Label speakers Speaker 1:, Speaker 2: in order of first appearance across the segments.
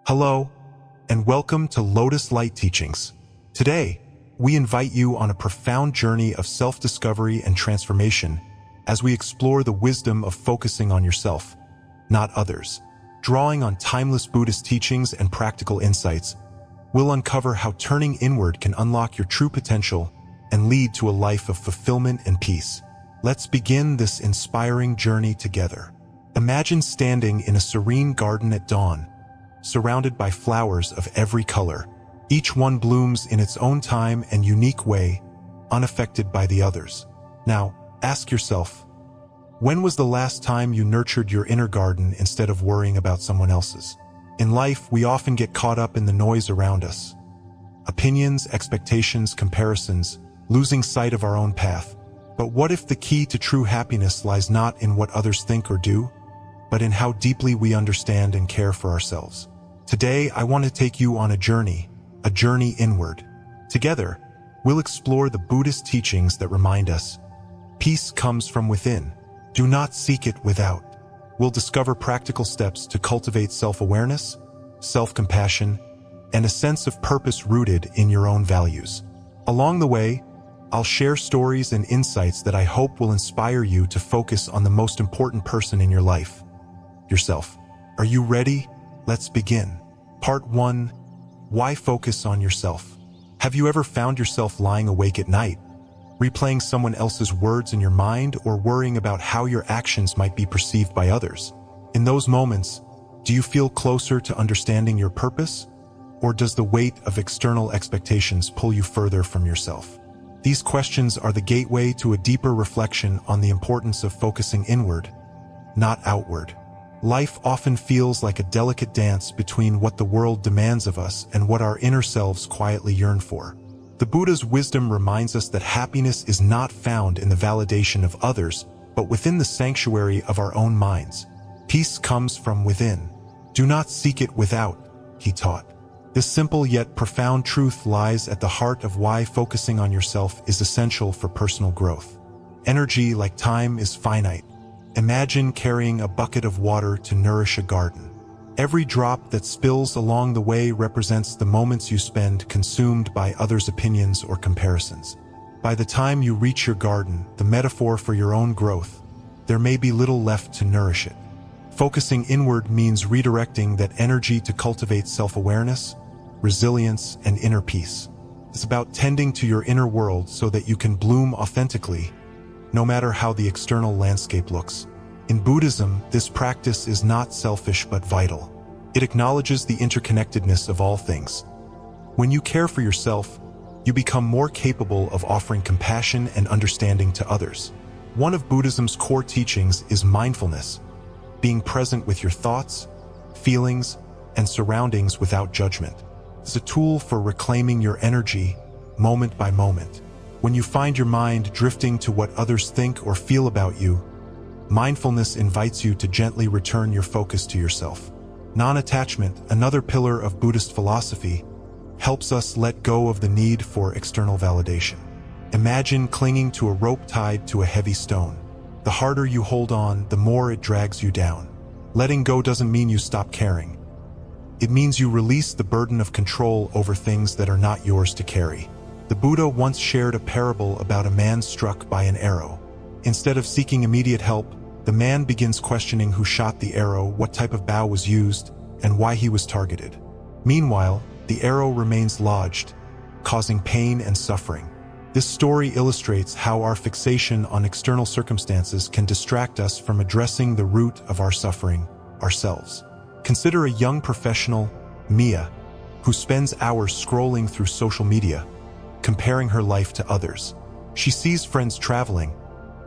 Speaker 1: Hello, and welcome to Lotus Light Teachings. Today, we invite you on a profound journey of self-discovery and transformation as we explore the wisdom of focusing on yourself, not others. Drawing on timeless Buddhist teachings and practical insights, we'll uncover how turning inward can unlock your true potential and lead to a life of fulfillment and peace. Let's begin this inspiring journey together. Imagine standing in a serene garden at dawn, surrounded by flowers of every color. Each one blooms in its own time and unique way, unaffected by the others. Now, ask yourself, when was the last time you nurtured your inner garden instead of worrying about someone else's? In life, we often get caught up in the noise around us. Opinions, expectations, comparisons, losing sight of our own path. But what if the key to true happiness lies not in what others think or do, but in how deeply we understand and care for ourselves? Today, I want to take you on a journey inward. Together, we'll explore the Buddhist teachings that remind us, peace comes from within. Do not seek it without. We'll discover practical steps to cultivate self-awareness, self-compassion, and a sense of purpose rooted in your own values. Along the way, I'll share stories and insights that I hope will inspire you to focus on the most important person in your life, yourself. Are you ready? Let's begin. Part 1. Why focus on yourself? Have you ever found yourself lying awake at night, replaying someone else's words in your mind or worrying about how your actions might be perceived by others? In those moments, do you feel closer to understanding your purpose, or does the weight of external expectations pull you further from yourself? These questions are the gateway to a deeper reflection on the importance of focusing inward, not outward. Life often feels like a delicate dance between what the world demands of us and what our inner selves quietly yearn for. The Buddha's wisdom reminds us that happiness is not found in the validation of others, but within the sanctuary of our own minds. Peace comes from within. Do not seek it without, he taught. This simple yet profound truth lies at the heart of why focusing on yourself is essential for personal growth. Energy, like time, is finite. Imagine carrying a bucket of water to nourish a garden. Every drop that spills along the way represents the moments you spend consumed by others' opinions or comparisons. By the time you reach your garden, the metaphor for your own growth, there may be little left to nourish it. Focusing inward means redirecting that energy to cultivate self-awareness, resilience, and inner peace. It's about tending to your inner world so that you can bloom authentically, no matter how the external landscape looks. In Buddhism, this practice is not selfish but vital. It acknowledges the interconnectedness of all things. When you care for yourself, you become more capable of offering compassion and understanding to others. One of Buddhism's core teachings is mindfulness, being present with your thoughts, feelings, and surroundings without judgment. It's a tool for reclaiming your energy, moment by moment. When you find your mind drifting to what others think or feel about you, mindfulness invites you to gently return your focus to yourself. Non-attachment, another pillar of Buddhist philosophy, helps us let go of the need for external validation. Imagine clinging to a rope tied to a heavy stone. The harder you hold on, the more it drags you down. Letting go doesn't mean you stop caring. It means you release the burden of control over things that are not yours to carry. The Buddha once shared a parable about a man struck by an arrow. Instead of seeking immediate help, the man begins questioning who shot the arrow, what type of bow was used, and why he was targeted. Meanwhile, the arrow remains lodged, causing pain and suffering. This story illustrates how our fixation on external circumstances can distract us from addressing the root of our suffering, ourselves. Consider a young professional, Mia, who spends hours scrolling through social media, comparing her life to others. She sees friends traveling,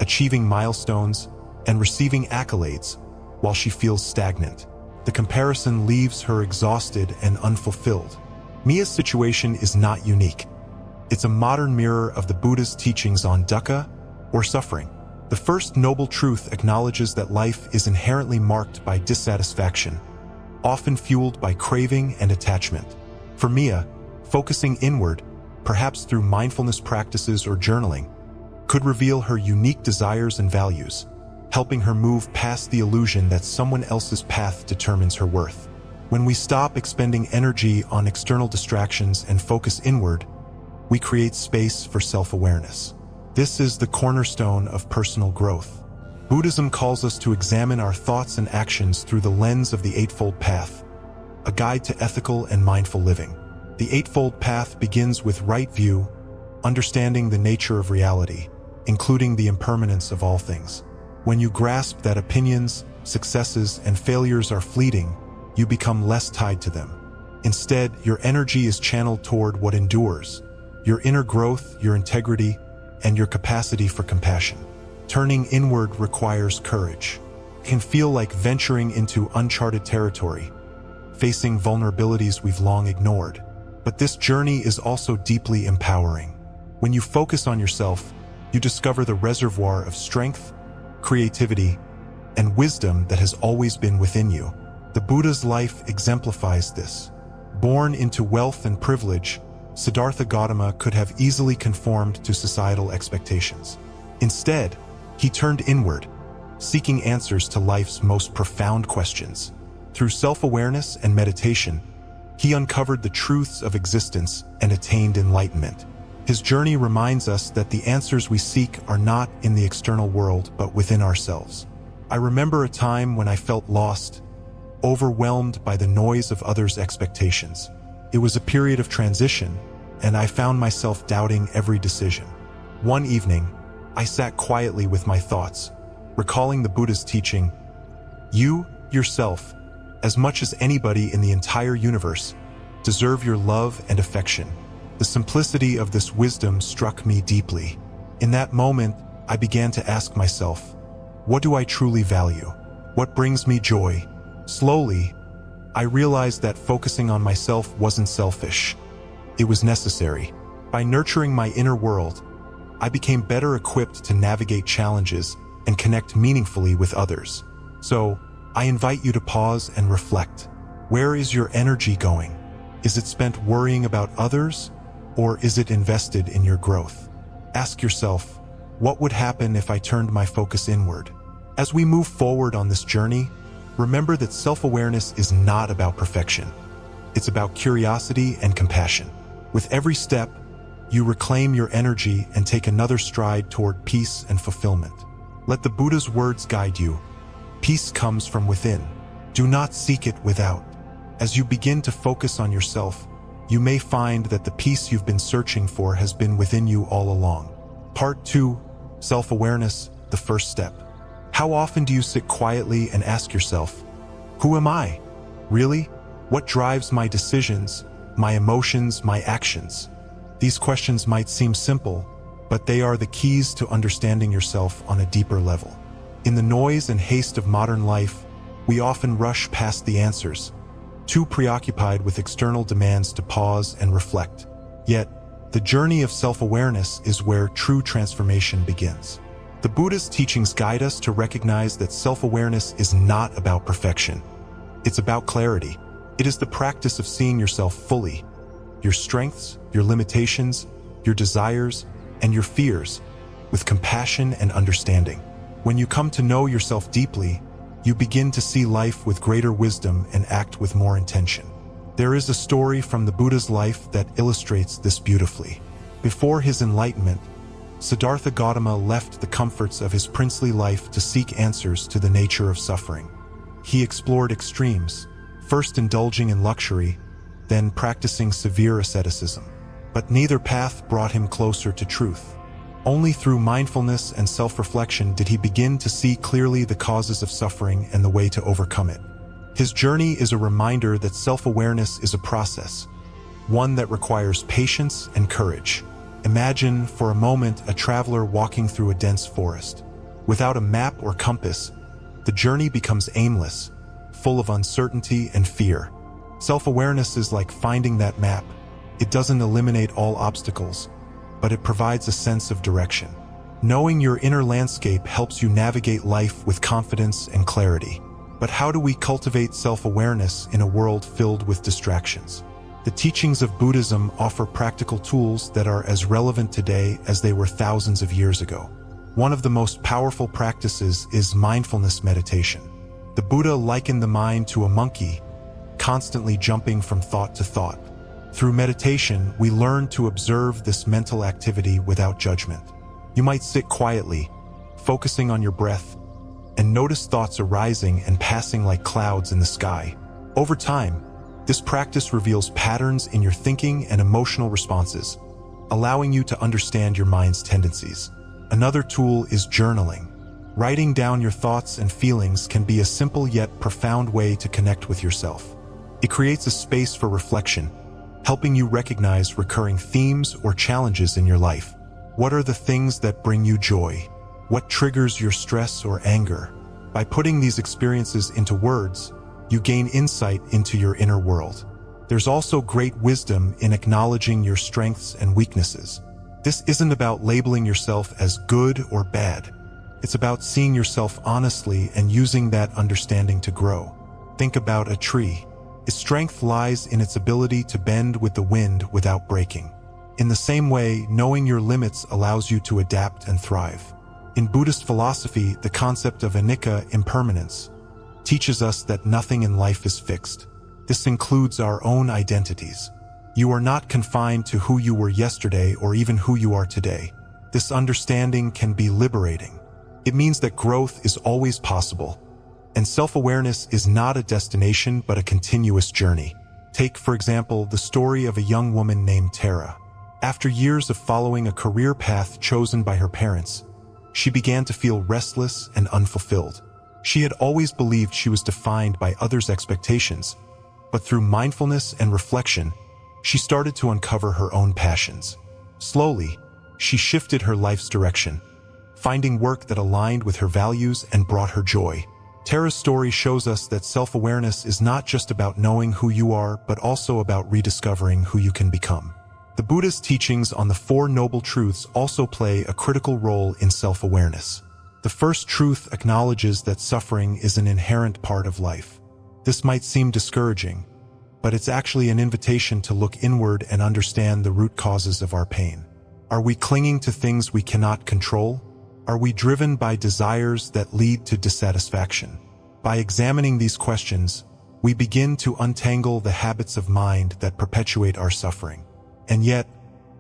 Speaker 1: achieving milestones, and receiving accolades, while she feels stagnant. The comparison leaves her exhausted and unfulfilled. Mia's situation is not unique. It's a modern mirror of the Buddha's teachings on dukkha, or suffering. The first noble truth acknowledges that life is inherently marked by dissatisfaction, often fueled by craving and attachment. For Mia, focusing inward, perhaps through mindfulness practices or journaling, could reveal her unique desires and values, helping her move past the illusion that someone else's path determines her worth. When we stop expending energy on external distractions and focus inward, we create space for self-awareness. This is the cornerstone of personal growth. Buddhism calls us to examine our thoughts and actions through the lens of the Eightfold Path, a guide to ethical and mindful living. The Eightfold Path begins with right view, understanding the nature of reality, including the impermanence of all things. When you grasp that opinions, successes, and failures are fleeting, you become less tied to them. Instead, your energy is channeled toward what endures, your inner growth, your integrity, and your capacity for compassion. Turning inward requires courage. It can feel like venturing into uncharted territory, facing vulnerabilities we've long ignored. But this journey is also deeply empowering. When you focus on yourself, you discover the reservoir of strength, creativity, and wisdom that has always been within you. The Buddha's life exemplifies this. Born into wealth and privilege, Siddhartha Gautama could have easily conformed to societal expectations. Instead, he turned inward, seeking answers to life's most profound questions. Through self-awareness and meditation, he uncovered the truths of existence and attained enlightenment. His journey reminds us that the answers we seek are not in the external world, but within ourselves. I remember a time when I felt lost, overwhelmed by the noise of others' expectations. It was a period of transition, and I found myself doubting every decision. One evening, I sat quietly with my thoughts, recalling the Buddha's teaching, "You, yourself, as much as anybody in the entire universe, deserve your love and affection." The simplicity of this wisdom struck me deeply. In that moment, I began to ask myself, what do I truly value? What brings me joy? Slowly, I realized that focusing on myself wasn't selfish. It was necessary. By nurturing my inner world, I became better equipped to navigate challenges and connect meaningfully with others. So, I invite you to pause and reflect. Where is your energy going? Is it spent worrying about others, or is it invested in your growth? Ask yourself, what would happen if I turned my focus inward? As we move forward on this journey, remember that self-awareness is not about perfection. It's about curiosity and compassion. With every step, you reclaim your energy and take another stride toward peace and fulfillment. Let the Buddha's words guide you. Peace comes from within. Do not seek it without. As you begin to focus on yourself, you may find that the peace you've been searching for has been within you all along. Part 2, Self-Awareness, the first step. How often do you sit quietly and ask yourself, who am I? Really? What drives my decisions, my emotions, my actions? These questions might seem simple, but they are the keys to understanding yourself on a deeper level. In the noise and haste of modern life, we often rush past the answers, too preoccupied with external demands to pause and reflect. Yet, the journey of self-awareness is where true transformation begins. The Buddha's teachings guide us to recognize that self-awareness is not about perfection. It's about clarity. It is the practice of seeing yourself fully, your strengths, your limitations, your desires, and your fears, with compassion and understanding. When you come to know yourself deeply, you begin to see life with greater wisdom and act with more intention. There is a story from the Buddha's life that illustrates this beautifully. Before his enlightenment, Siddhartha Gautama left the comforts of his princely life to seek answers to the nature of suffering. He explored extremes, first indulging in luxury, then practicing severe asceticism. But neither path brought him closer to truth. Only through mindfulness and self-reflection did he begin to see clearly the causes of suffering and the way to overcome it. His journey is a reminder that self-awareness is a process, one that requires patience and courage. Imagine, for a moment, a traveler walking through a dense forest. Without a map or compass, the journey becomes aimless, full of uncertainty and fear. Self-awareness is like finding that map. It doesn't eliminate all obstacles, but it provides a sense of direction. Knowing your inner landscape helps you navigate life with confidence and clarity. But how do we cultivate self-awareness in a world filled with distractions? The teachings of Buddhism offer practical tools that are as relevant today as they were thousands of years ago. One of the most powerful practices is mindfulness meditation. The Buddha likened the mind to a monkey, constantly jumping from thought to thought. Through meditation, we learn to observe this mental activity without judgment. You might sit quietly, focusing on your breath, and notice thoughts arising and passing like clouds in the sky. Over time, this practice reveals patterns in your thinking and emotional responses, allowing you to understand your mind's tendencies. Another tool is journaling. Writing down your thoughts and feelings can be a simple yet profound way to connect with yourself. It creates a space for reflection, helping you recognize recurring themes or challenges in your life. What are the things that bring you joy? What triggers your stress or anger? By putting these experiences into words, you gain insight into your inner world. There's also great wisdom in acknowledging your strengths and weaknesses. This isn't about labeling yourself as good or bad. It's about seeing yourself honestly and using that understanding to grow. Think about a tree. Its strength lies in its ability to bend with the wind without breaking. In the same way, knowing your limits allows you to adapt and thrive. In Buddhist philosophy, the concept of anicca, impermanence, teaches us that nothing in life is fixed. This includes our own identities. You are not confined to who you were yesterday or even who you are today. This understanding can be liberating. It means that growth is always possible, and self-awareness is not a destination but a continuous journey. Take, for example, the story of a young woman named Tara. After years of following a career path chosen by her parents, she began to feel restless and unfulfilled. She had always believed she was defined by others' expectations, but through mindfulness and reflection, she started to uncover her own passions. Slowly, she shifted her life's direction, finding work that aligned with her values and brought her joy. Tara's story shows us that self-awareness is not just about knowing who you are, but also about rediscovering who you can become. The Buddhist teachings on the Four Noble Truths also play a critical role in self-awareness. The first truth acknowledges that suffering is an inherent part of life. This might seem discouraging, but it's actually an invitation to look inward and understand the root causes of our pain. Are we clinging to things we cannot control? Are we driven by desires that lead to dissatisfaction? By examining these questions, we begin to untangle the habits of mind that perpetuate our suffering. And yet,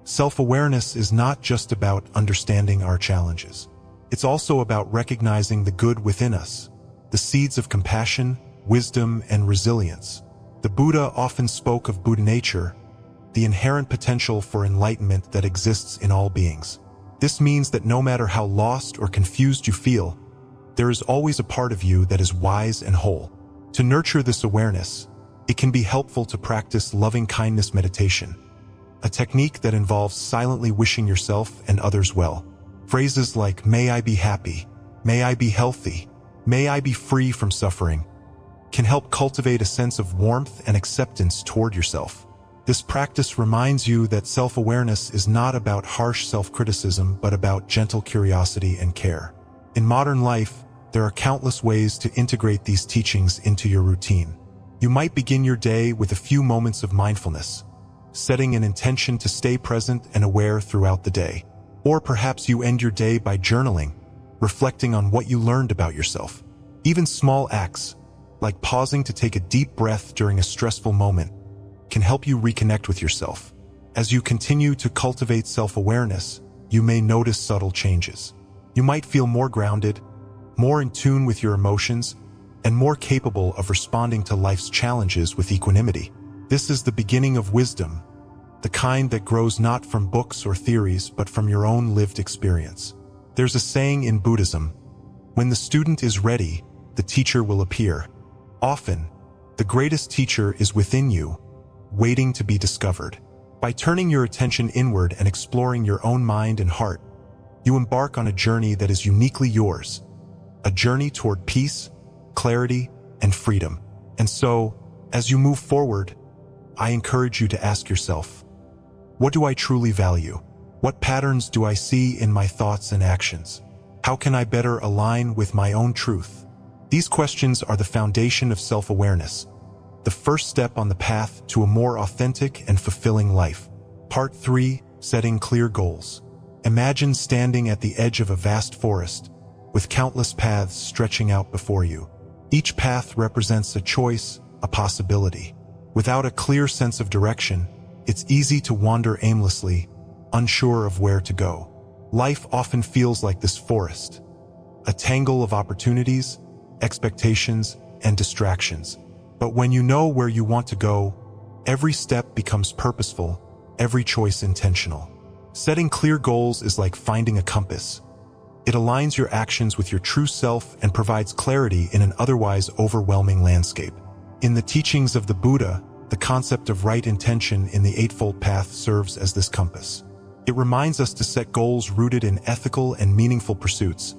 Speaker 1: self-awareness is not just about understanding our challenges. It's also about recognizing the good within us, the seeds of compassion, wisdom, and resilience. The Buddha often spoke of Buddha nature, the inherent potential for enlightenment that exists in all beings. This means that no matter how lost or confused you feel, there is always a part of you that is wise and whole. To nurture this awareness, it can be helpful to practice loving-kindness meditation, a technique that involves silently wishing yourself and others well. Phrases like, "May I be happy," "May I be healthy," "May I be free from suffering," can help cultivate a sense of warmth and acceptance toward yourself. This practice reminds you that self-awareness is not about harsh self-criticism, but about gentle curiosity and care. In modern life, there are countless ways to integrate these teachings into your routine. You might begin your day with a few moments of mindfulness, setting an intention to stay present and aware throughout the day. Or perhaps you end your day by journaling, reflecting on what you learned about yourself. Even small acts, like pausing to take a deep breath during a stressful moment, can help you reconnect with yourself. As you continue to cultivate self-awareness, you may notice subtle changes. You might feel more grounded, more in tune with your emotions, and more capable of responding to life's challenges with equanimity. This is the beginning of wisdom, the kind that grows not from books or theories, but from your own lived experience. There's a saying in Buddhism, "When the student is ready, the teacher will appear." Often, the greatest teacher is within you, waiting to be discovered. By turning your attention inward and exploring your own mind and heart, you embark on a journey that is uniquely yours, a journey toward peace, clarity, and freedom. And so, as you move forward, I encourage you to ask yourself, what do I truly value? What patterns do I see in my thoughts and actions? How can I better align with my own truth? These questions are the foundation of self-awareness, the first step on the path to a more authentic and fulfilling life. Part 3. Setting clear goals. Imagine standing at the edge of a vast forest, with countless paths stretching out before you. Each path represents a choice, a possibility. Without a clear sense of direction, it's easy to wander aimlessly, unsure of where to go. Life often feels like this forest, a tangle of opportunities, expectations, and distractions. But when you know where you want to go, every step becomes purposeful, every choice intentional. Setting clear goals is like finding a compass. It aligns your actions with your true self and provides clarity in an otherwise overwhelming landscape. In the teachings of the Buddha, the concept of right intention in the Eightfold Path serves as this compass. It reminds us to set goals rooted in ethical and meaningful pursuits,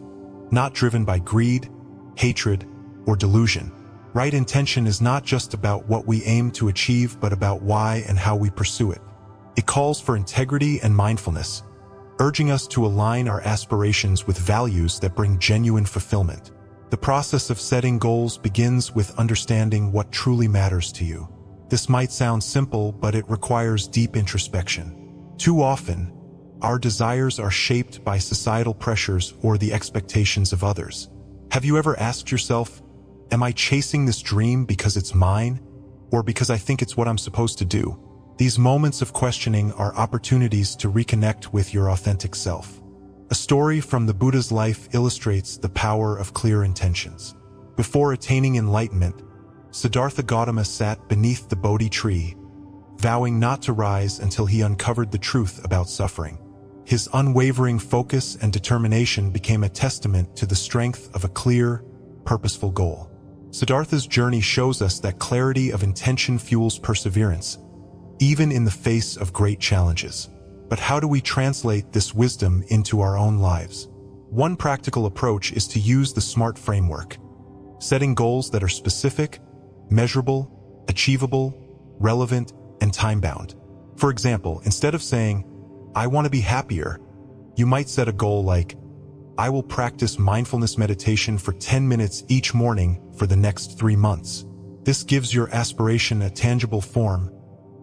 Speaker 1: not driven by greed, hatred, or delusion. Right intention is not just about what we aim to achieve, but about why and how we pursue it. It calls for integrity and mindfulness, urging us to align our aspirations with values that bring genuine fulfillment. The process of setting goals begins with understanding what truly matters to you. This might sound simple, but it requires deep introspection. Too often, our desires are shaped by societal pressures or the expectations of others. Have you ever asked yourself, am I chasing this dream because it's mine, or because I think it's what I'm supposed to do? These moments of questioning are opportunities to reconnect with your authentic self. A story from the Buddha's life illustrates the power of clear intentions. Before attaining enlightenment, Siddhartha Gautama sat beneath the Bodhi tree, vowing not to rise until he uncovered the truth about suffering. His unwavering focus and determination became a testament to the strength of a clear, purposeful goal. Siddhartha's journey shows us that clarity of intention fuels perseverance, even in the face of great challenges. But how do we translate this wisdom into our own lives? One practical approach is to use the SMART framework, setting goals that are specific, measurable, achievable, relevant, and time-bound. For example, instead of saying, I want to be happier, you might set a goal like, I will practice mindfulness meditation for 10 minutes each morning for the next 3 months. This gives your aspiration a tangible form,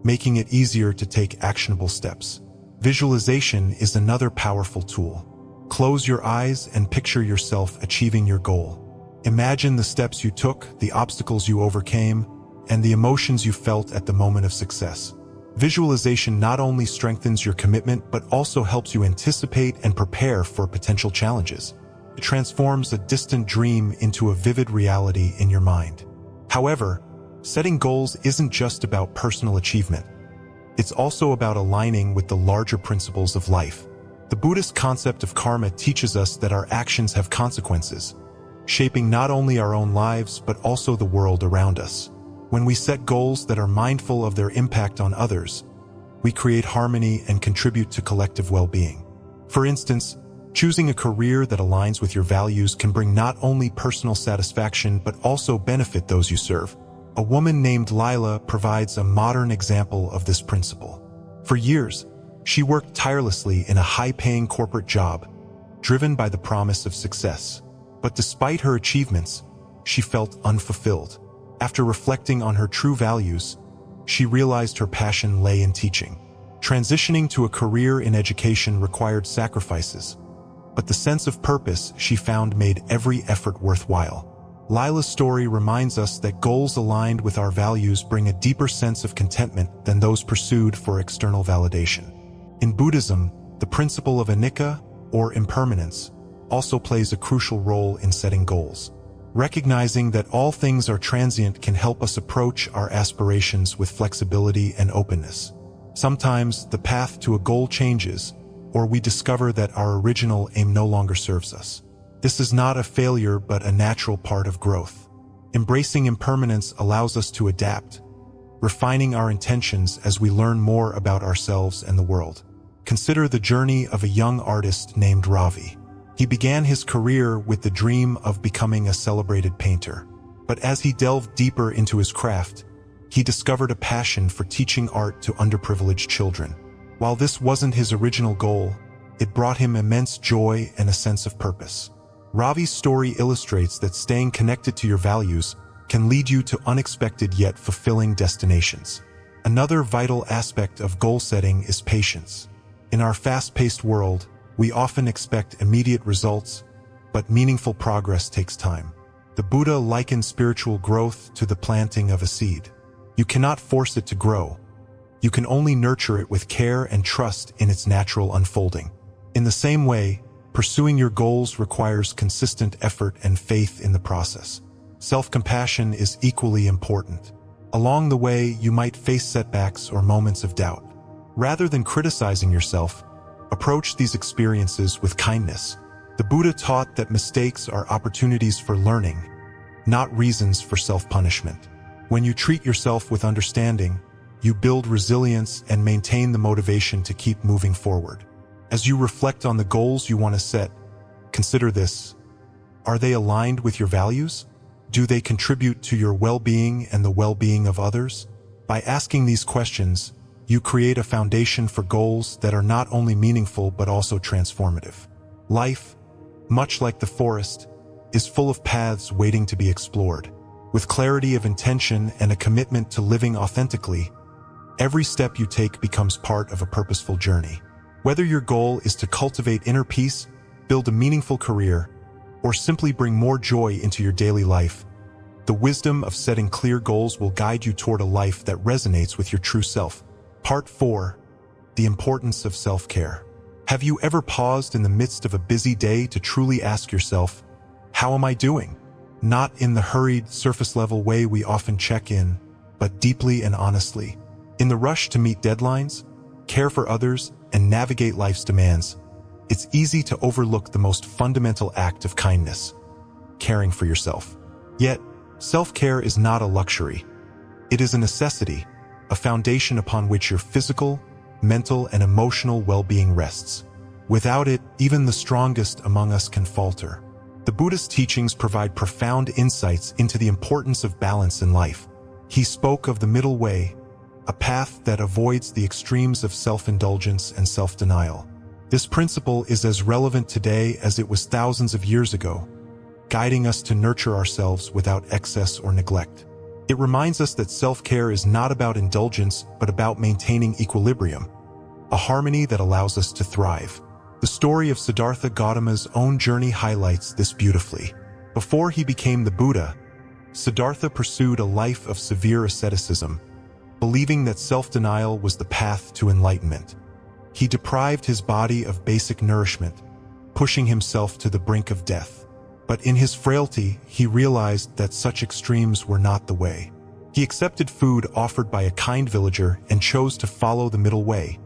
Speaker 1: making it easier to take actionable steps. Visualization is another powerful tool. Close your eyes and picture yourself achieving your goal. Imagine the steps you took, the obstacles you overcame, and the emotions you felt at the moment of success. Visualization not only strengthens your commitment, but also helps you anticipate and prepare for potential challenges. It transforms a distant dream into a vivid reality in your mind. However, setting goals isn't just about personal achievement. It's also about aligning with the larger principles of life. The Buddhist concept of karma teaches us that our actions have consequences, shaping not only our own lives but also the world around us. When we set goals that are mindful of their impact on others, we create harmony and contribute to collective well-being. For instance, choosing a career that aligns with your values can bring not only personal satisfaction but also benefit those you serve. A woman named Lila provides a modern example of this principle. For years, she worked tirelessly in a high-paying corporate job, driven by the promise of success. But despite her achievements, she felt unfulfilled. After reflecting on her true values, she realized her passion lay in teaching. Transitioning to a career in education required sacrifices, but the sense of purpose she found made every effort worthwhile. Lila's story reminds us that goals aligned with our values bring a deeper sense of contentment than those pursued for external validation. In Buddhism, the principle of anicca, or impermanence, also plays a crucial role in setting goals. Recognizing that all things are transient can help us approach our aspirations with flexibility and openness. Sometimes the path to a goal changes, or we discover that our original aim no longer serves us. This is not a failure but a natural part of growth. Embracing impermanence allows us to adapt, refining our intentions as we learn more about ourselves and the world. Consider the journey of a young artist named Ravi. He began his career with the dream of becoming a celebrated painter. But as he delved deeper into his craft, he discovered a passion for teaching art to underprivileged children. While this wasn't his original goal, it brought him immense joy and a sense of purpose. Ravi's story illustrates that staying connected to your values can lead you to unexpected yet fulfilling destinations. Another vital aspect of goal setting is patience. In our fast-paced world, we often expect immediate results, but meaningful progress takes time. The Buddha likened spiritual growth to the planting of a seed. You cannot force it to grow. You can only nurture it with care and trust in its natural unfolding. In the same way, pursuing your goals requires consistent effort and faith in the process. Self-compassion is equally important. Along the way, you might face setbacks or moments of doubt. Rather than criticizing yourself, approach these experiences with kindness. The Buddha taught that mistakes are opportunities for learning, not reasons for self-punishment. When you treat yourself with understanding, you build resilience and maintain the motivation to keep moving forward. As you reflect on the goals you want to set, consider this. Are they aligned with your values? Do they contribute to your well-being and the well-being of others? By asking these questions, you create a foundation for goals that are not only meaningful but also transformative. Life, much like the forest, is full of paths waiting to be explored. With clarity of intention and a commitment to living authentically, every step you take becomes part of a purposeful journey. Whether your goal is to cultivate inner peace, build a meaningful career, or simply bring more joy into your daily life, the wisdom of setting clear goals will guide you toward a life that resonates with your true self. Part 4. The importance of self-care. Have you ever paused in the midst of a busy day to truly ask yourself, how am I doing? Not in the hurried, surface-level way we often check in, but deeply and honestly. In the rush to meet deadlines, care for others, and navigate life's demands, it's easy to overlook the most fundamental act of kindness, caring for yourself. Yet, self-care is not a luxury. It is a necessity, a foundation upon which your physical, mental, and emotional well-being rests. Without it, even the strongest among us can falter. The Buddhist teachings provide profound insights into the importance of balance in life. He spoke of the middle way, a path that avoids the extremes of self-indulgence and self-denial. This principle is as relevant today as it was thousands of years ago, guiding us to nurture ourselves without excess or neglect. It reminds us that self-care is not about indulgence, but about maintaining equilibrium, a harmony that allows us to thrive. The story of Siddhartha Gautama's own journey highlights this beautifully. Before he became the Buddha, Siddhartha pursued a life of severe asceticism, believing that self-denial was the path to enlightenment. He deprived his body of basic nourishment, pushing himself to the brink of death. But in his frailty, he realized that such extremes were not the way. He accepted food offered by a kind villager and chose to follow the middle way,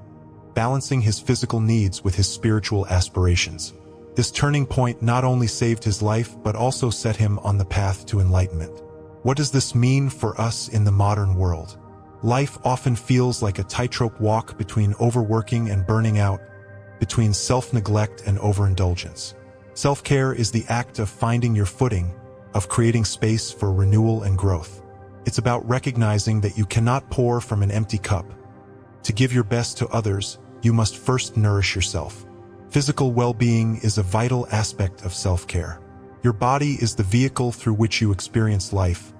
Speaker 1: balancing his physical needs with his spiritual aspirations. This turning point not only saved his life, but also set him on the path to enlightenment. What does this mean for us in the modern world? Life often feels like a tightrope walk between overworking and burning out, between self-neglect and overindulgence. Self-care is the act of finding your footing, of creating space for renewal and growth. It's about recognizing that you cannot pour from an empty cup. To give your best to others, you must first nourish yourself. Physical well-being is a vital aspect of self-care. Your body is the vehicle through which you experience life,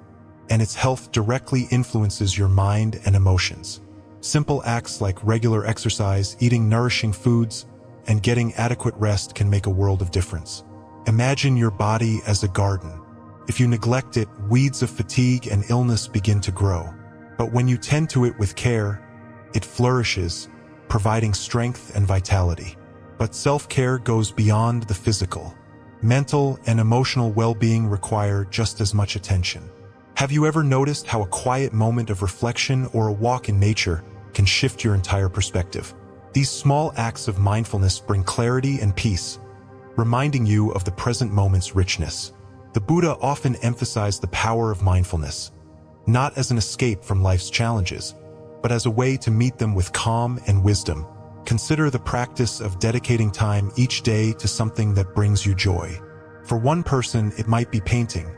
Speaker 1: and its health directly influences your mind and emotions. Simple acts like regular exercise, eating nourishing foods, and getting adequate rest can make a world of difference. Imagine your body as a garden. If you neglect it, weeds of fatigue and illness begin to grow. But when you tend to it with care, it flourishes, providing strength and vitality. But self-care goes beyond the physical. Mental and emotional well-being require just as much attention. Have you ever noticed how a quiet moment of reflection or a walk in nature can shift your entire perspective? These small acts of mindfulness bring clarity and peace, reminding you of the present moment's richness. The Buddha often emphasized the power of mindfulness, not as an escape from life's challenges, but as a way to meet them with calm and wisdom. Consider the practice of dedicating time each day to something that brings you joy. For one person, it might be painting.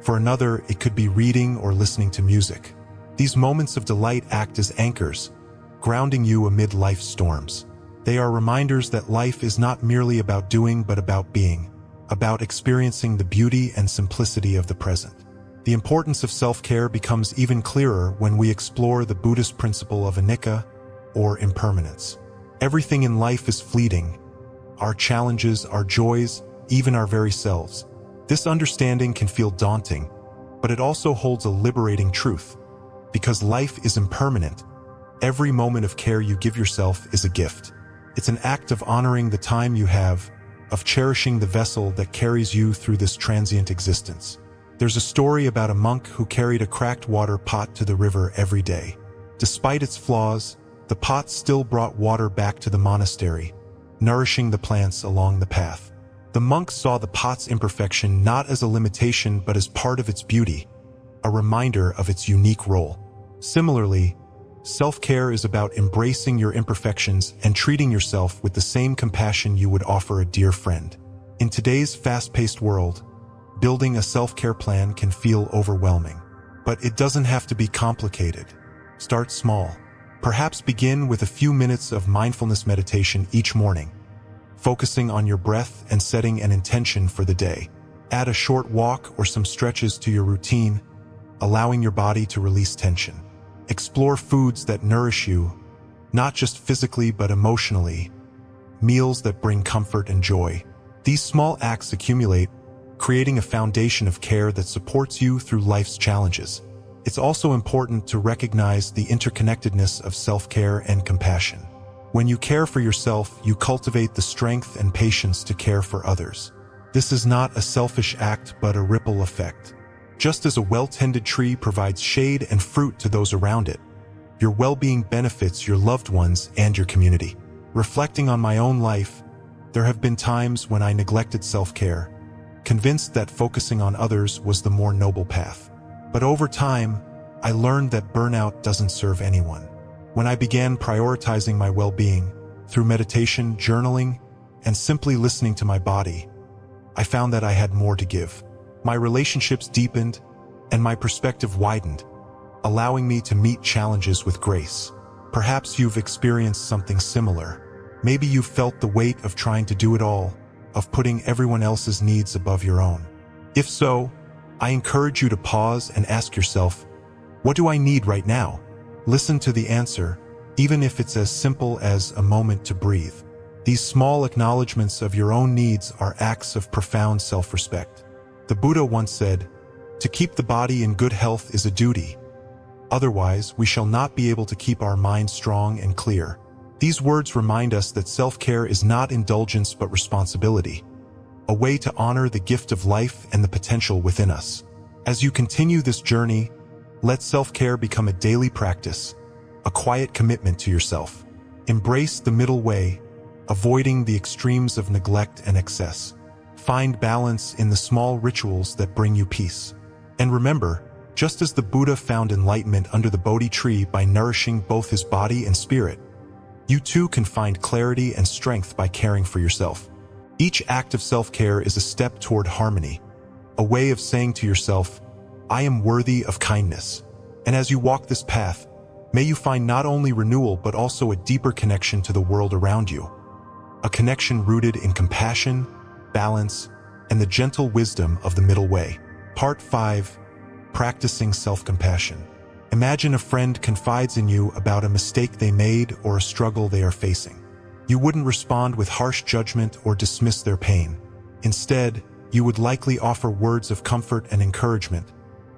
Speaker 1: For another, it could be reading or listening to music. These moments of delight act as anchors, grounding you amid life's storms. They are reminders that life is not merely about doing, but about being, about experiencing the beauty and simplicity of the present. The importance of self-care becomes even clearer when we explore the Buddhist principle of anicca, or impermanence. Everything in life is fleeting. Our challenges, our joys, even our very selves. This understanding can feel daunting, but it also holds a liberating truth. Because life is impermanent, every moment of care you give yourself is a gift. It's an act of honoring the time you have, of cherishing the vessel that carries you through this transient existence. There's a story about a monk who carried a cracked water pot to the river every day. Despite its flaws, the pot still brought water back to the monastery, nourishing the plants along the path. The monk saw the pot's imperfection not as a limitation but as part of its beauty, a reminder of its unique role. Similarly, self-care is about embracing your imperfections and treating yourself with the same compassion you would offer a dear friend. In today's fast-paced world, building a self-care plan can feel overwhelming. But it doesn't have to be complicated. Start small. Perhaps begin with a few minutes of mindfulness meditation each morning, focusing on your breath and setting an intention for the day. Add a short walk or some stretches to your routine, allowing your body to release tension. Explore foods that nourish you, not just physically but emotionally, meals that bring comfort and joy. These small acts accumulate, creating a foundation of care that supports you through life's challenges. It's also important to recognize the interconnectedness of self-care and compassion. When you care for yourself, you cultivate the strength and patience to care for others. This is not a selfish act but a ripple effect. Just as a well-tended tree provides shade and fruit to those around it, your well-being benefits your loved ones and your community. Reflecting on my own life, there have been times when I neglected self-care, convinced that focusing on others was the more noble path. But over time, I learned that burnout doesn't serve anyone. When I began prioritizing my well-being through meditation, journaling, and simply listening to my body, I found that I had more to give. My relationships deepened, and my perspective widened, allowing me to meet challenges with grace. Perhaps you've experienced something similar. Maybe you've felt the weight of trying to do it all, of putting everyone else's needs above your own. If so, I encourage you to pause and ask yourself, what do I need right now? Listen to the answer, even if it's as simple as a moment to breathe. These small acknowledgments of your own needs are acts of profound self-respect. The Buddha once said, "To keep the body in good health is a duty. Otherwise, we shall not be able to keep our mind strong and clear." These words remind us that self-care is not indulgence but responsibility, a way to honor the gift of life and the potential within us. As you continue this journey, let self-care become a daily practice, a quiet commitment to yourself. Embrace the middle way, avoiding the extremes of neglect and excess. Find balance in the small rituals that bring you peace. And remember, just as the Buddha found enlightenment under the Bodhi tree by nourishing both his body and spirit, you too can find clarity and strength by caring for yourself. Each act of self-care is a step toward harmony, a way of saying to yourself, I am worthy of kindness. And as you walk this path, may you find not only renewal but also a deeper connection to the world around you. A connection rooted in compassion, balance, and the gentle wisdom of the middle way. Part 5. Practicing self-compassion. Imagine a friend confides in you about a mistake they made or a struggle they are facing. You wouldn't respond with harsh judgment or dismiss their pain. Instead, you would likely offer words of comfort and encouragement,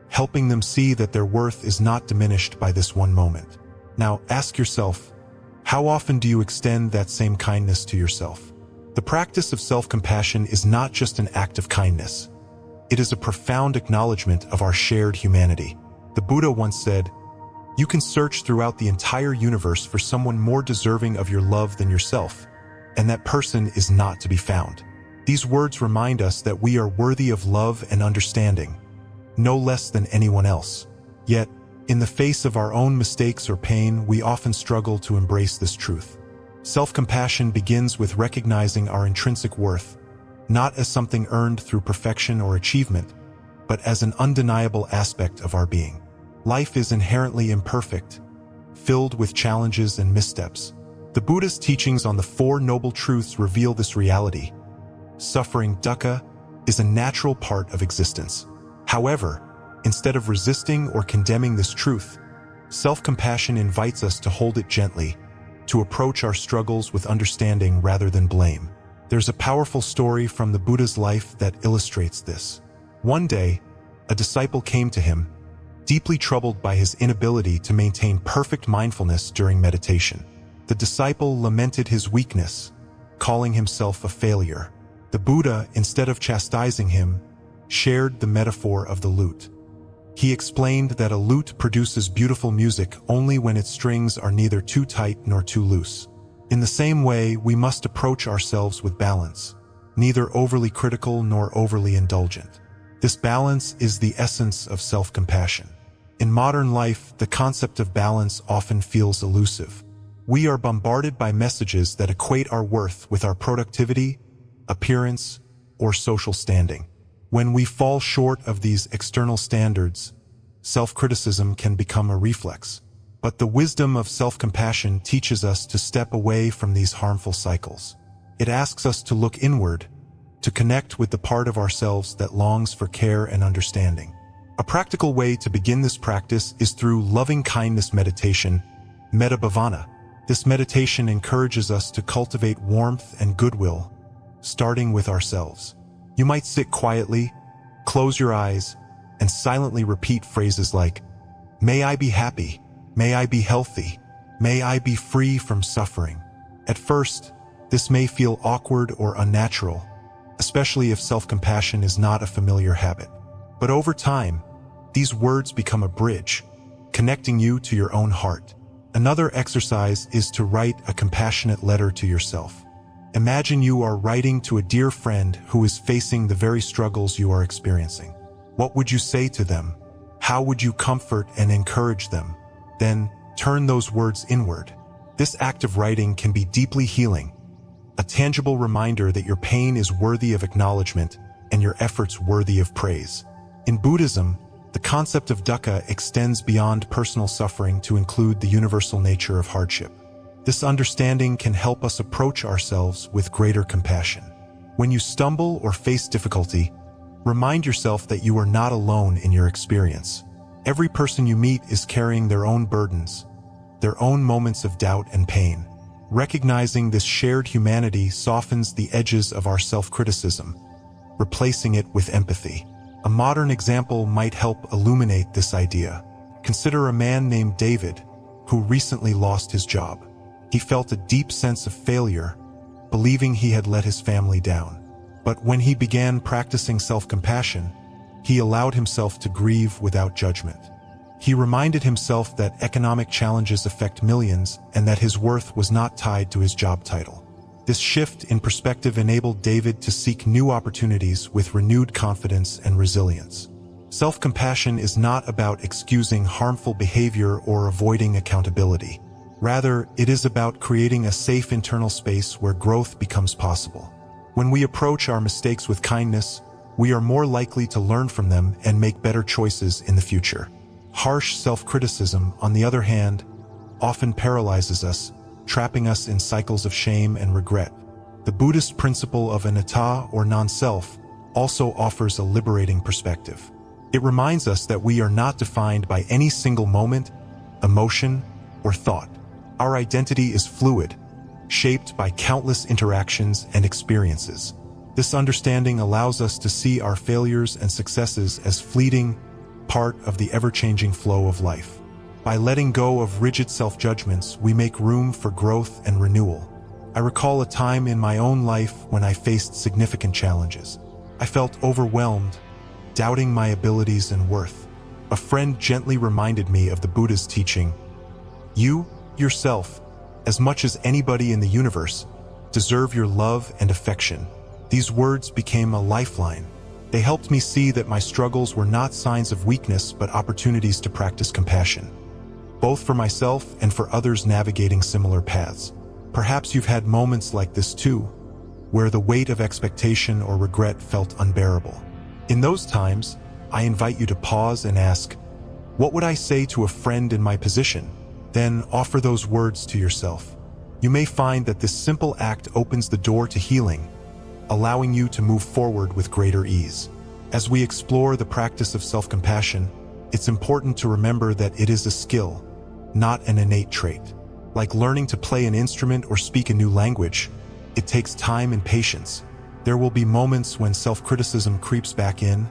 Speaker 1: helping them see that their worth is not diminished by this one moment. Now, ask yourself, how often do you extend that same kindness to yourself? The practice of self-compassion is not just an act of kindness. It is a profound acknowledgement of our shared humanity. The Buddha once said, "You can search throughout the entire universe for someone more deserving of your love than yourself, and that person is not to be found." These words remind us that we are worthy of love and understanding, no less than anyone else. Yet, in the face of our own mistakes or pain, we often struggle to embrace this truth. Self-compassion begins with recognizing our intrinsic worth, not as something earned through perfection or achievement, but as an undeniable aspect of our being. Life is inherently imperfect, filled with challenges and missteps. The Buddhist teachings on the Four Noble Truths reveal this reality. Suffering, dukkha, is a natural part of existence. However, instead of resisting or condemning this truth, self-compassion invites us to hold it gently, to approach our struggles with understanding rather than blame. There's a powerful story from the Buddha's life that illustrates this. One day, a disciple came to him, deeply troubled by his inability to maintain perfect mindfulness during meditation. The disciple lamented his weakness, calling himself a failure. The Buddha, instead of chastising him, shared the metaphor of the lute. He explained that a lute produces beautiful music only when its strings are neither too tight nor too loose. In the same way, we must approach ourselves with balance, neither overly critical nor overly indulgent. This balance is the essence of self-compassion. In modern life, the concept of balance often feels elusive. We are bombarded by messages that equate our worth with our productivity, appearance, or social standing. When we fall short of these external standards, self-criticism can become a reflex. But the wisdom of self-compassion teaches us to step away from these harmful cycles. It asks us to look inward, to connect with the part of ourselves that longs for care and understanding. A practical way to begin this practice is through loving-kindness meditation, metta bhavana. This meditation encourages us to cultivate warmth and goodwill, starting with ourselves. You might sit quietly, close your eyes, and silently repeat phrases like, "May I be happy, may I be healthy, may I be free from suffering." At first, this may feel awkward or unnatural, especially if self-compassion is not a familiar habit. But over time, these words become a bridge, connecting you to your own heart. Another exercise is to write a compassionate letter to yourself. Imagine you are writing to a dear friend who is facing the very struggles you are experiencing. What would you say to them? How would you comfort and encourage them? Then, turn those words inward. This act of writing can be deeply healing, a tangible reminder that your pain is worthy of acknowledgement and your efforts worthy of praise. In Buddhism, the concept of dukkha extends beyond personal suffering to include the universal nature of hardship. This understanding can help us approach ourselves with greater compassion. When you stumble or face difficulty, remind yourself that you are not alone in your experience. Every person you meet is carrying their own burdens, their own moments of doubt and pain. Recognizing this shared humanity softens the edges of our self-criticism, replacing it with empathy. A modern example might help illuminate this idea. Consider a man named David, who recently lost his job. He felt a deep sense of failure, believing he had let his family down. But when he began practicing self-compassion, he allowed himself to grieve without judgment. He reminded himself that economic challenges affect millions and that his worth was not tied to his job title. This shift in perspective enabled David to seek new opportunities with renewed confidence and resilience. Self-compassion is not about excusing harmful behavior or avoiding accountability. Rather, it is about creating a safe internal space where growth becomes possible. When we approach our mistakes with kindness, we are more likely to learn from them and make better choices in the future. Harsh self-criticism, on the other hand, often paralyzes us, trapping us in cycles of shame and regret. The Buddhist principle of anatta, or non-self, also offers a liberating perspective. It reminds us that we are not defined by any single moment, emotion, or thought. Our identity is fluid, shaped by countless interactions and experiences. This understanding allows us to see our failures and successes as fleeting, part of the ever-changing flow of life. By letting go of rigid self-judgments, we make room for growth and renewal. I recall a time in my own life when I faced significant challenges. I felt overwhelmed, doubting my abilities and worth. A friend gently reminded me of the Buddha's teaching, "You, yourself, as much as anybody in the universe, deserve your love and affection." These words became a lifeline. They helped me see that my struggles were not signs of weakness but opportunities to practice compassion, both for myself and for others navigating similar paths. Perhaps you've had moments like this too, where the weight of expectation or regret felt unbearable. In those times, I invite you to pause and ask, what would I say to a friend in my position? Then offer those words to yourself. You may find that this simple act opens the door to healing, allowing you to move forward with greater ease. As we explore the practice of self-compassion, it's important to remember that it is a skill, not an innate trait. Like learning to play an instrument or speak a new language, It takes time and patience. There will be moments when self-criticism creeps back in,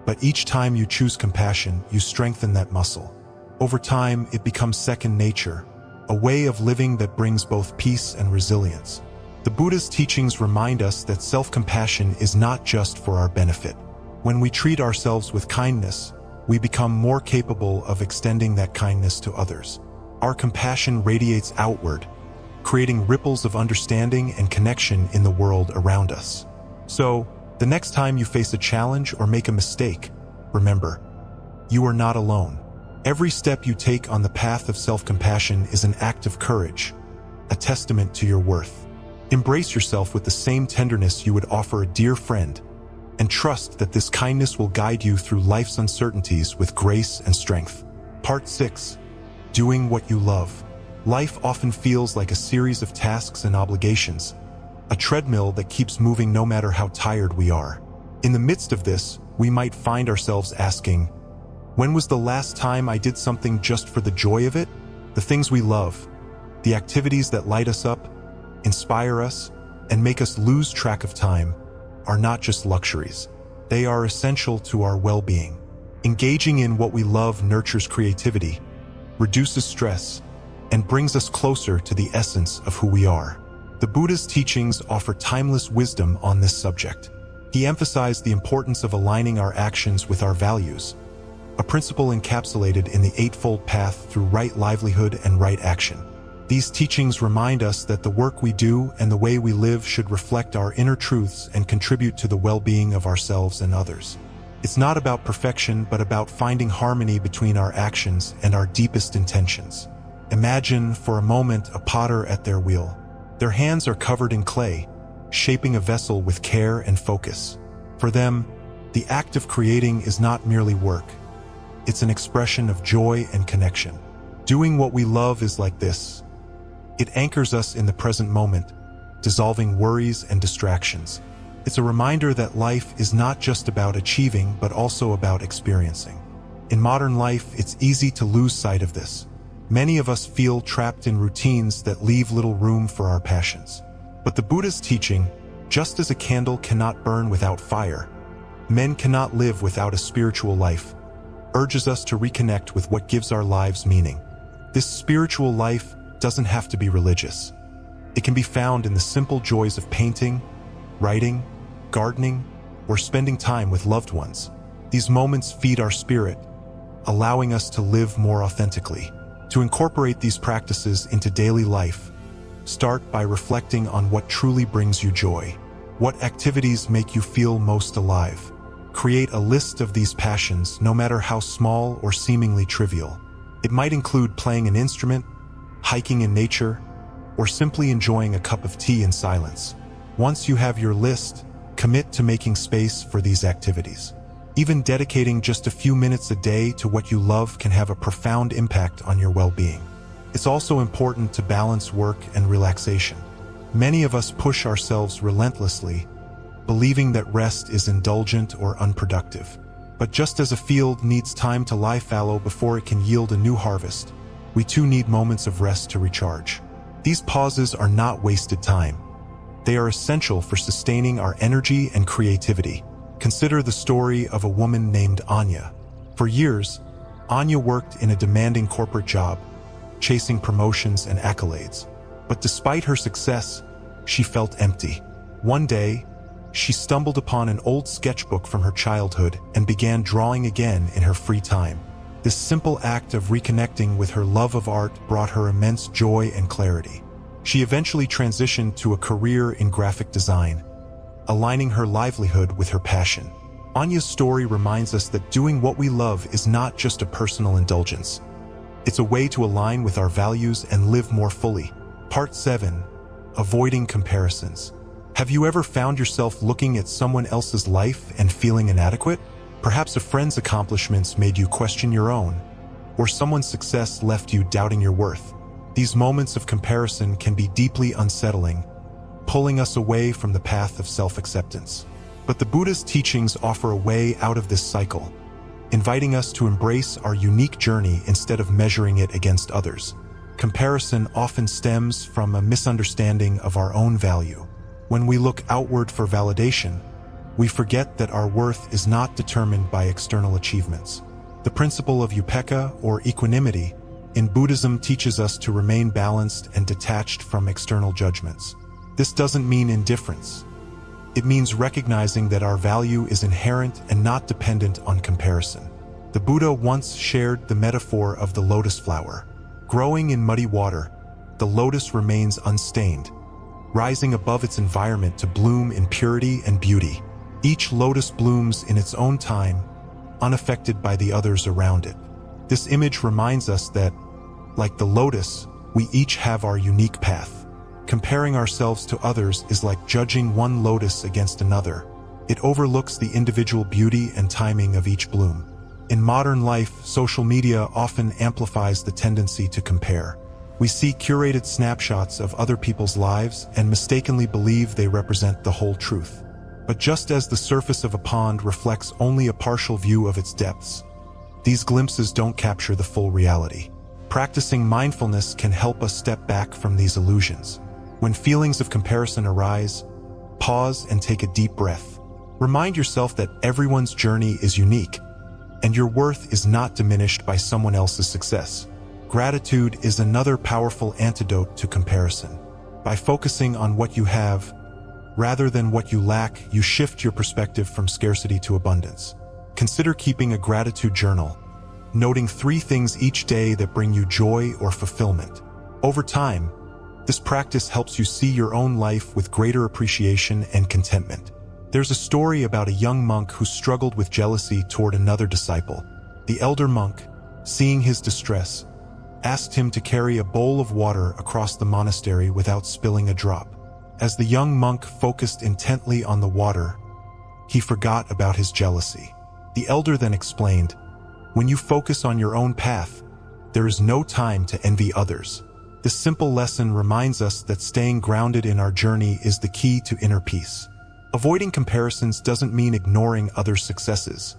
Speaker 1: but each time you choose compassion, you strengthen that muscle. Over time, it becomes second nature, a way of living that brings both peace and resilience. The Buddhist teachings remind us that self-compassion is not just for our benefit. When we treat ourselves with kindness, we become more capable of extending that kindness to others. Our compassion radiates outward, creating ripples of understanding and connection in the world around us. So, the next time you face a challenge or make a mistake, remember, you are not alone. Every step you take on the path of self-compassion is an act of courage, a testament to your worth. Embrace yourself with the same tenderness you would offer a dear friend, and trust that this kindness will guide you through life's uncertainties with grace and strength. Part 6. Doing what you love. Life often feels like a series of tasks and obligations, a treadmill that keeps moving no matter how tired we are. In the midst of this, we might find ourselves asking, when was the last time I did something just for the joy of it? The things we love, the activities that light us up, inspire us, and make us lose track of time, are not just luxuries. They are essential to our well-being. Engaging in what we love nurtures creativity, reduces stress, and brings us closer to the essence of who we are. The Buddha's teachings offer timeless wisdom on this subject. He emphasized the importance of aligning our actions with our values, a principle encapsulated in the Eightfold Path through right livelihood and right action. These teachings remind us that the work we do and the way we live should reflect our inner truths and contribute to the well-being of ourselves and others. It's not about perfection, but about finding harmony between our actions and our deepest intentions. Imagine for a moment a potter at their wheel. Their hands are covered in clay, shaping a vessel with care and focus. For them, the act of creating is not merely work. It's an expression of joy and connection. Doing what we love is like this. It anchors us in the present moment, dissolving worries and distractions. It's a reminder that life is not just about achieving, but also about experiencing. In modern life, it's easy to lose sight of this. Many of us feel trapped in routines that leave little room for our passions. But the Buddha's teaching, just as a candle cannot burn without fire, men cannot live without a spiritual life, urges us to reconnect with what gives our lives meaning. This spiritual life doesn't have to be religious. It can be found in the simple joys of painting, writing, gardening, or spending time with loved ones. These moments feed our spirit, allowing us to live more authentically. To incorporate these practices into daily life, start by reflecting on what truly brings you joy. What activities make you feel most alive? Create a list of these passions, no matter how small or seemingly trivial. It might include playing an instrument, hiking in nature, or simply enjoying a cup of tea in silence. Once you have your list, commit to making space for these activities. Even dedicating just a few minutes a day to what you love can have a profound impact on your well-being. It's also important to balance work and relaxation. Many of us push ourselves relentlessly, believing that rest is indulgent or unproductive. But just as a field needs time to lie fallow before it can yield a new harvest, we too need moments of rest to recharge. These pauses are not wasted time. They are essential for sustaining our energy and creativity. Consider the story of a woman named Anya. For years, Anya worked in a demanding corporate job, chasing promotions and accolades. But despite her success, she felt empty. One day, she stumbled upon an old sketchbook from her childhood and began drawing again in her free time. This simple act of reconnecting with her love of art brought her immense joy and clarity. She eventually transitioned to a career in graphic design, aligning her livelihood with her passion. Anya's story reminds us that doing what we love is not just a personal indulgence. It's a way to align with our values and live more fully. Part 7. Avoiding comparisons. Have you ever found yourself looking at someone else's life and feeling inadequate? Perhaps a friend's accomplishments made you question your own, or someone's success left you doubting your worth. These moments of comparison can be deeply unsettling, pulling us away from the path of self-acceptance. But the Buddha's teachings offer a way out of this cycle, inviting us to embrace our unique journey instead of measuring it against others. Comparison often stems from a misunderstanding of our own value. When we look outward for validation, we forget that our worth is not determined by external achievements. The principle of upekkha, or equanimity, in Buddhism teaches us to remain balanced and detached from external judgments. This doesn't mean indifference. It means recognizing that our value is inherent and not dependent on comparison. The Buddha once shared the metaphor of the lotus flower. Growing in muddy water, the lotus remains unstained, rising above its environment to bloom in purity and beauty. Each lotus blooms in its own time, unaffected by the others around it. This image reminds us that, like the lotus, we each have our unique path. Comparing ourselves to others is like judging one lotus against another. It overlooks the individual beauty and timing of each bloom. In modern life, social media often amplifies the tendency to compare. We see curated snapshots of other people's lives and mistakenly believe they represent the whole truth. But just as the surface of a pond reflects only a partial view of its depths, these glimpses don't capture the full reality. Practicing mindfulness can help us step back from these illusions. When feelings of comparison arise, pause and take a deep breath. Remind yourself that everyone's journey is unique, and your worth is not diminished by someone else's success. Gratitude is another powerful antidote to comparison. By focusing on what you have, rather than what you lack, you shift your perspective from scarcity to abundance. Consider keeping a gratitude journal, noting 3 things each day that bring you joy or fulfillment. Over time, this practice helps you see your own life with greater appreciation and contentment. There's a story about a young monk who struggled with jealousy toward another disciple. The elder monk, seeing his distress, asked him to carry a bowl of water across the monastery without spilling a drop. As the young monk focused intently on the water, he forgot about his jealousy. The elder then explained, "When you focus on your own path, there is no time to envy others." This simple lesson reminds us that staying grounded in our journey is the key to inner peace. Avoiding comparisons doesn't mean ignoring others' successes.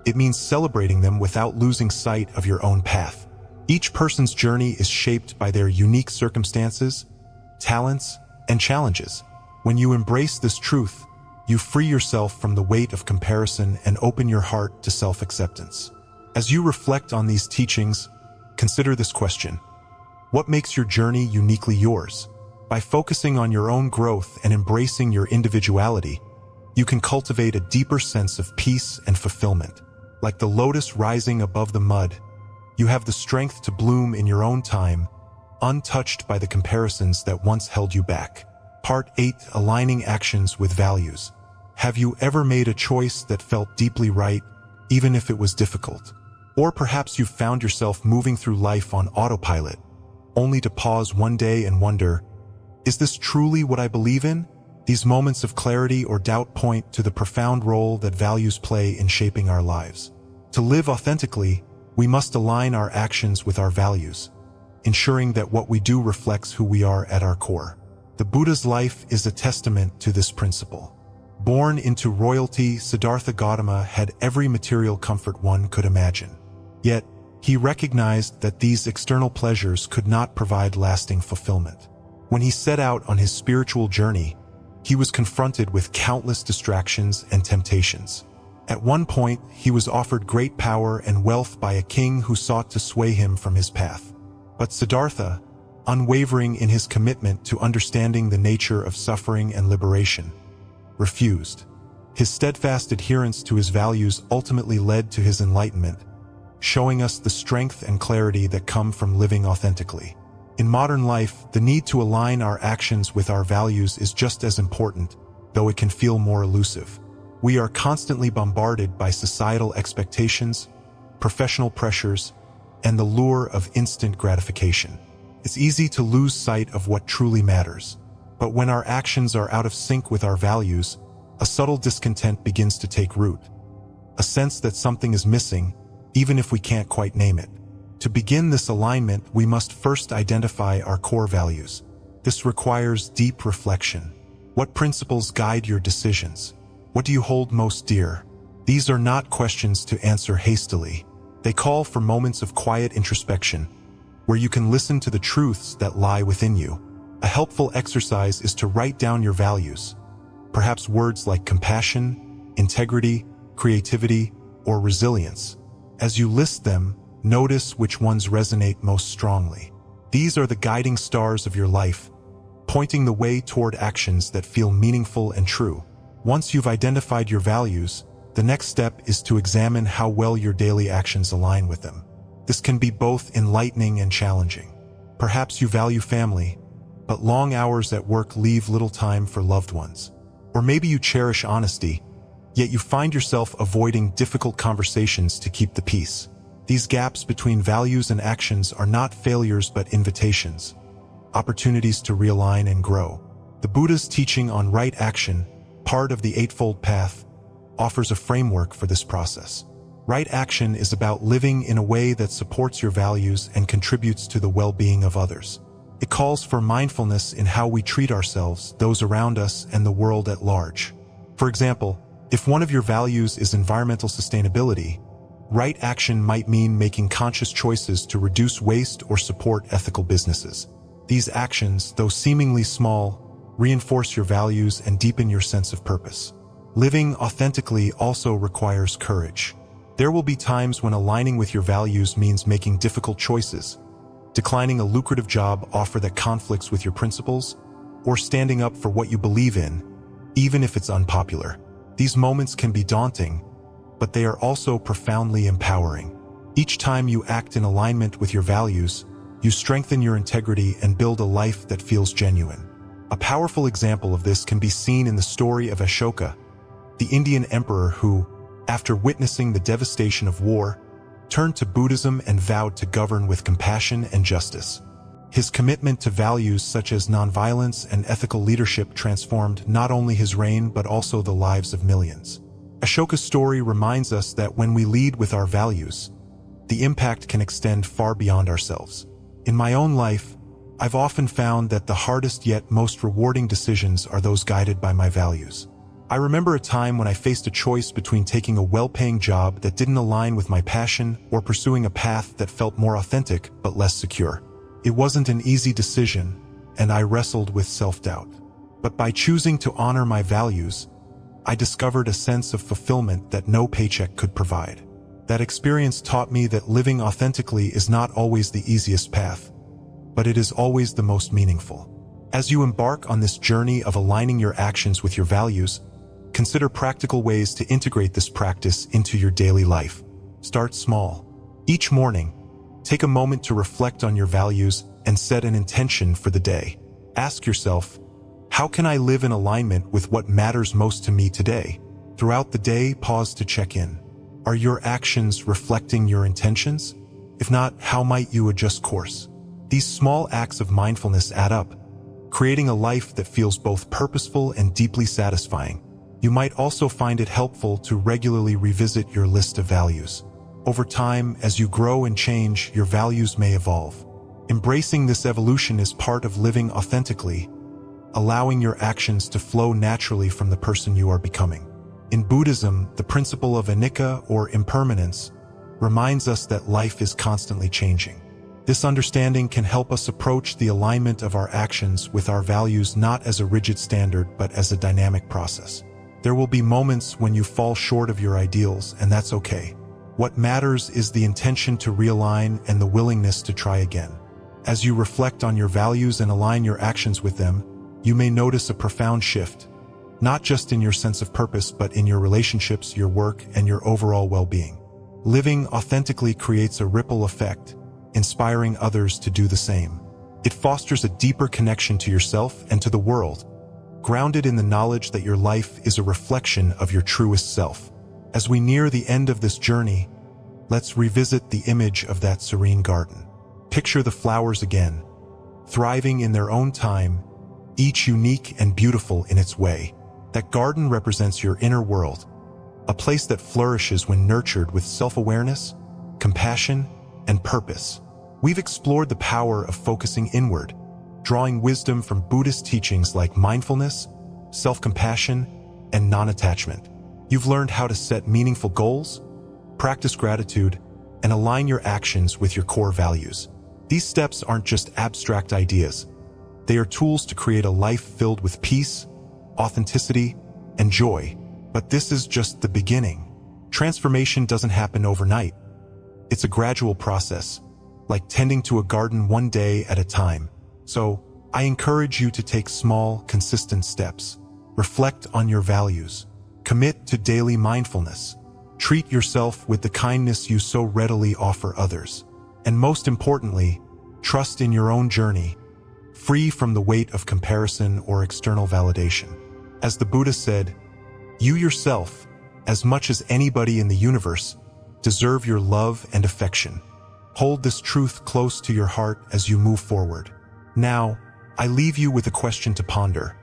Speaker 1: It means celebrating them without losing sight of your own path. Each person's journey is shaped by their unique circumstances, talents, and challenges. When you embrace this truth, you free yourself from the weight of comparison and open your heart to self-acceptance. As you reflect on these teachings, consider this question: what makes your journey uniquely yours? By focusing on your own growth and embracing your individuality, you can cultivate a deeper sense of peace and fulfillment. Like the lotus rising above the mud, you have the strength to bloom in your own time, untouched by the comparisons that once held you back. Part 8: Aligning Actions with Values. Have you ever made a choice that felt deeply right, even if it was difficult? Or perhaps you've found yourself moving through life on autopilot, only to pause one day and wonder, is this truly what I believe in? These moments of clarity or doubt point to the profound role that values play in shaping our lives. To live authentically, we must align our actions with our values, ensuring that what we do reflects who we are at our core. The Buddha's life is a testament to this principle. Born into royalty, Siddhartha Gautama had every material comfort one could imagine. Yet, he recognized that these external pleasures could not provide lasting fulfillment. When he set out on his spiritual journey, he was confronted with countless distractions and temptations. At one point, he was offered great power and wealth by a king who sought to sway him from his path. But Siddhartha, unwavering in his commitment to understanding the nature of suffering and liberation, refused. His steadfast adherence to his values ultimately led to his enlightenment, showing us the strength and clarity that come from living authentically. In modern life, the need to align our actions with our values is just as important, though it can feel more elusive. We are constantly bombarded by societal expectations, professional pressures, and the lure of instant gratification. It's easy to lose sight of what truly matters. But when our actions are out of sync with our values, a subtle discontent begins to take root. A sense that something is missing, even if we can't quite name it. To begin this alignment, we must first identify our core values. This requires deep reflection. What principles guide your decisions? What do you hold most dear? These are not questions to answer hastily. They call for moments of quiet introspection, where you can listen to the truths that lie within you. A helpful exercise is to write down your values, perhaps words like compassion, integrity, creativity, or resilience. As you list them, notice which ones resonate most strongly. These are the guiding stars of your life, pointing the way toward actions that feel meaningful and true. Once you've identified your values, the next step is to examine how well your daily actions align with them. This can be both enlightening and challenging. Perhaps you value family, but long hours at work leave little time for loved ones. Or maybe you cherish honesty, yet you find yourself avoiding difficult conversations to keep the peace. These gaps between values and actions are not failures but invitations, opportunities to realign and grow. The Buddha's teaching on right action, part of the Eightfold Path, offers a framework for this process. Right action is about living in a way that supports your values and contributes to the well-being of others. It calls for mindfulness in how we treat ourselves, those around us, and the world at large. For example, if one of your values is environmental sustainability, right action might mean making conscious choices to reduce waste or support ethical businesses. These actions, though seemingly small, reinforce your values and deepen your sense of purpose. Living authentically also requires courage. There will be times when aligning with your values means making difficult choices, declining a lucrative job offer that conflicts with your principles, or standing up for what you believe in, even if it's unpopular. These moments can be daunting, but they are also profoundly empowering. Each time you act in alignment with your values, you strengthen your integrity and build a life that feels genuine. A powerful example of this can be seen in the story of Ashoka, the Indian emperor who, after witnessing the devastation of war, turned to Buddhism and vowed to govern with compassion and justice. His commitment to values such as nonviolence and ethical leadership transformed not only his reign but also the lives of millions. Ashoka's story reminds us that when we lead with our values, the impact can extend far beyond ourselves. In my own life, I've often found that the hardest yet most rewarding decisions are those guided by my values. I remember a time when I faced a choice between taking a well-paying job that didn't align with my passion or pursuing a path that felt more authentic but less secure. It wasn't an easy decision, and I wrestled with self-doubt. But by choosing to honor my values, I discovered a sense of fulfillment that no paycheck could provide. That experience taught me that living authentically is not always the easiest path, but it is always the most meaningful. As you embark on this journey of aligning your actions with your values, consider practical ways to integrate this practice into your daily life. Start small. Each morning, take a moment to reflect on your values and set an intention for the day. Ask yourself, how can I live in alignment with what matters most to me today? Throughout the day, pause to check in. Are your actions reflecting your intentions? If not, how might you adjust course? These small acts of mindfulness add up, creating a life that feels both purposeful and deeply satisfying. You might also find it helpful to regularly revisit your list of values. Over time, as you grow and change, your values may evolve. Embracing this evolution is part of living authentically, allowing your actions to flow naturally from the person you are becoming. In Buddhism, the principle of anicca, or impermanence, reminds us that life is constantly changing. This understanding can help us approach the alignment of our actions with our values not as a rigid standard but as a dynamic process. There will be moments when you fall short of your ideals, and that's okay. What matters is the intention to realign and the willingness to try again. As you reflect on your values and align your actions with them, you may notice a profound shift, not just in your sense of purpose but in your relationships, your work, and your overall well-being. Living authentically creates a ripple effect, inspiring others to do the same. It fosters a deeper connection to yourself and to the world, grounded in the knowledge that your life is a reflection of your truest self. As we near the end of this journey, let's revisit the image of that serene garden. Picture the flowers again, thriving in their own time, each unique and beautiful in its way. That garden represents your inner world, a place that flourishes when nurtured with self-awareness, compassion, and purpose. We've explored the power of focusing inward, drawing wisdom from Buddhist teachings like mindfulness, self-compassion, and non-attachment. You've learned how to set meaningful goals, practice gratitude, and align your actions with your core values. These steps aren't just abstract ideas. They are tools to create a life filled with peace, authenticity, and joy. But this is just the beginning. Transformation doesn't happen overnight. It's a gradual process, like tending to a garden one day at a time. So, I encourage you to take small, consistent steps. Reflect on your values. Commit to daily mindfulness. Treat yourself with the kindness you so readily offer others. And most importantly, trust in your own journey, free from the weight of comparison or external validation. As the Buddha said, you yourself, as much as anybody in the universe, deserve your love and affection. Hold this truth close to your heart as you move forward. Now, I leave you with a question to ponder.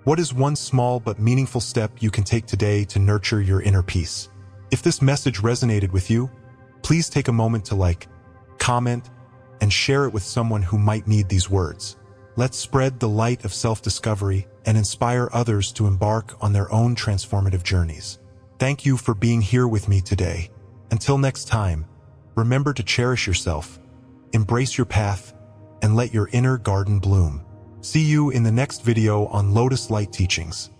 Speaker 1: What is one small but meaningful step you can take today to nurture your inner peace? If this message resonated with you, please take a moment to like, comment, and share it with someone who might need these words. Let's spread the light of self-discovery and inspire others to embark on their own transformative journeys. Thank you for being here with me today. Until next time, remember to cherish yourself, embrace your path, and let your inner garden bloom. See you in the next video on Lotus Light Teachings.